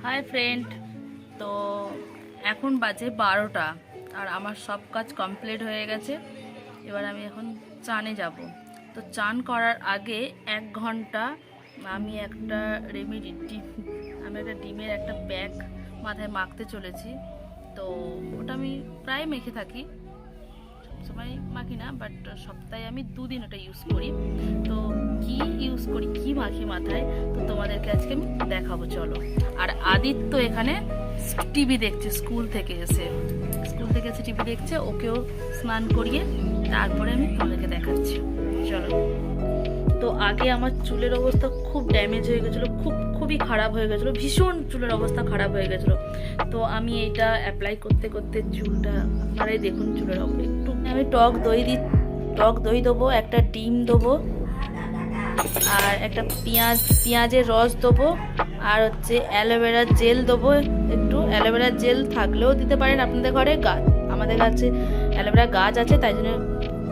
Hi friend. তো এখন বাজে 12টা আর আমার সব কাজ কমপ্লিট হয়ে গেছে। এবার আমি এখন চানে যাব। তো চান করার আগে 1 ঘন্টা আমি একটা আমি একটা ডিমের একটা প্যাক মাথায় মাখতে চলেছি। তো ওটা আমি প্রায় মেখে থাকি, সবসময় মাখি না, বাট সপ্তাহে আমি 2 দিন ওটা ইউজ করি। তো কি ইউজ করি, কি মাখি মাথায়, তো তোমাদেরকে আজকে আমি দেখাবো, চলো। আর আদিত্য এখানে টিভি দেখছে, স্কুল থেকে এসে টিভি দেখছে। ওকেও স্নান করিয়ে তারপরে আমি তোমাদেরকে দেখাচ্ছি, চলো। তো আগে আমার চুলের অবস্থা খুব ড্যামেজ হয়ে গেছিলো, খুবই খারাপ হয়ে গেছিলো, ভীষণ চুলের অবস্থা খারাপ হয়ে গেছিলো। তো আমি এটা অ্যাপ্লাই করতে করতে চুলটা, আপনারাই দেখুন চুলের অবস্থা। একটু আমি টক দই দেবো, একটা ডিম দেবো, আর একটা পেঁয়াজের রস দেবো, আর হচ্ছে অ্যালোভেরা জেল দেবো। একটু অ্যালোভেরা জেল থাকলেও দিতে পারেন আপনাদের ঘরে, আমাদের কাছে অ্যালোভেরা গাছ আছে, তাই জন্য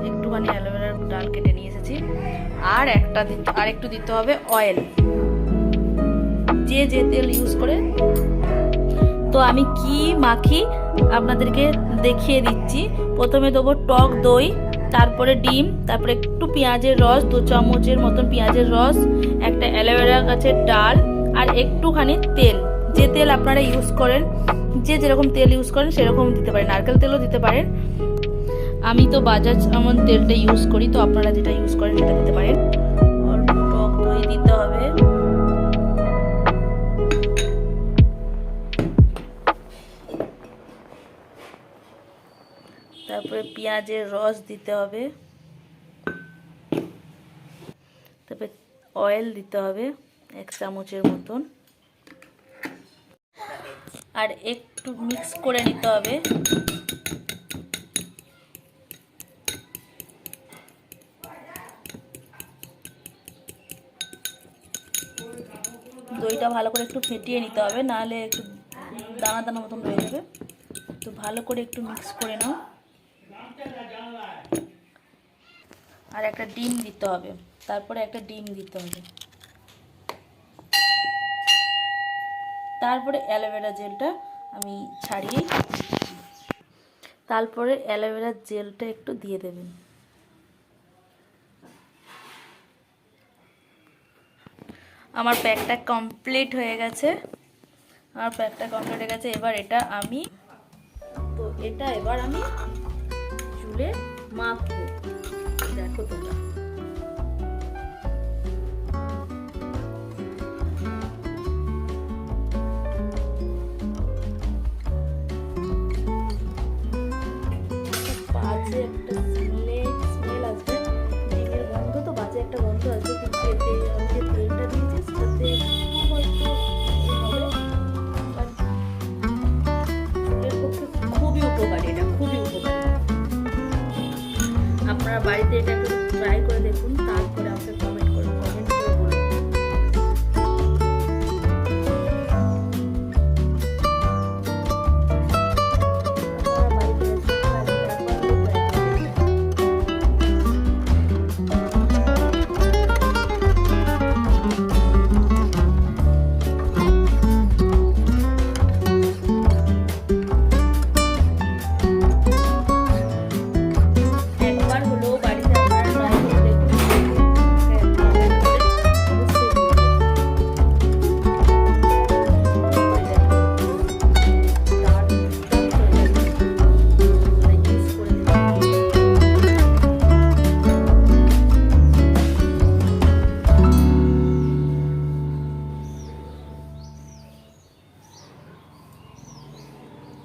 একটুখানি অ্যালোভেরার ডাল কেটে নিয়ে এসেছি। আর একটু দিতে হবে অয়েল, যে তেল ইউজ করে। তো আমি কি মাখি আপনাদেরকে দেখিয়ে দিচ্ছি। প্রথমে দেবো টক দই, তারপরে ডিম, তারপরে একটু পেঁয়াজের রস, 2 চামচের মতন পেঁয়াজের রস, একটা অ্যালোভেরা গাছের ডাল, আর একটুখানি তেল, যে তেল আপনারা ইউজ করেন, যে যেরকম তেল ইউজ করেন সেরকম দিতে পারেন, নারকেল তেলও দিতে পারেন। আমি তো বাজাজ আমন্ড তেলটা ইউজ করি, তো আপনারা যেটা ইউজ করেন সেটা দিতে পারেন। অল্প টক দই দিতে হবে, তারপরে পেঁয়াজের রস দিতে হবে, তারপরে অয়েল দিতে হবে 1 চামচের মতন, আর একটু মিক্স করে নিতে হবে। দইটা ভালো করে একটু ফেটিয়ে নিতে হবে, নাহলে একটু দানা দানা মতন হয়ে যাবে। তো ভালো করে একটু মিক্স করে নাও। আর একটা ডিম দিতে হবে, তারপরে একটা ডিম দিতে হবে, তারপরে অ্যালোভেরা জেলটা আমি ছাড়িয়ে, তারপরে অ্যালোভেরা জেলটা একটু দিয়ে দেবেন। আমার প্যাকটা কমপ্লিট হয়ে গেছে, এবার এটা আমি চুলে মাখবো, দেখো তোমরা। বাজে একটা স্মেল আসবে, ডিমের গন্ধ, তো বাজে একটা গন্ধ আসবে, কিন্তু এতে আমি যে তেলটা দিয়েছি সেটাতে একটু হয়তো হবে, বাট চুলের পক্ষে খুবই উপকারী, এটা খুবই উপকারী। আপনারা বাড়িতে এটা একটু ট্রাই করে দেখুন, তারপরে আমাকে কমেন্ট করে বলুন।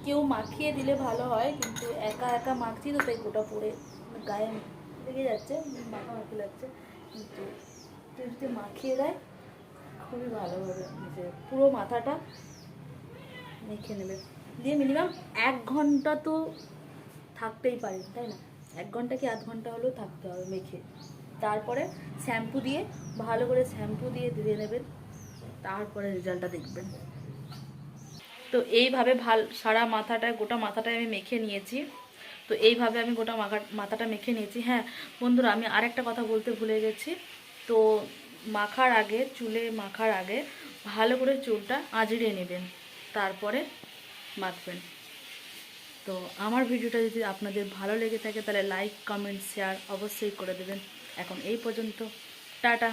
কেউ মাখিয়ে দিলে ভালো হয়, কিন্তু একা একা মাখছি তো তাই গোটা পড়ে গায়ে লেগে যাচ্ছে, মাখি লাগছে। কিন্তু যদি মাখিয়ে দেয় খুবই ভালোভাবে পুরো মাথাটা মেখে নেবে, দিয়ে মিনিমাম 1 ঘন্টা তো থাকতেই পারে, তাই না? 1 ঘন্টা কি আধ ঘন্টা হলেও থাকতে হবে মেখে। তারপরে শ্যাম্পু দিয়ে ভালো করে ধুয়ে নেবেন, তারপরে রেজাল্টটা দেখবেন। তো এইভাবে সারা মাথাটায়, গোটা মাথাটায় আমি মেখে নিয়েছি। তো এইভাবে আমি গোটা মাথাটা মেখে নিয়েছি। হ্যাঁ বন্ধুরা, আমি আরেকটা কথা বলতে ভুলে গেছি। তো চুলে মাখার আগে ভালো করে চুলটা আঁচড়িয়ে নেবেন, তারপরে বাঁধবেন। তো আমার ভিডিওটা যদি আপনাদের ভালো লেগে থাকে তাহলে লাইক, কমেন্ট, শেয়ার অবশ্যই করে দেবেন। এখন এই পর্যন্ত, টাটা।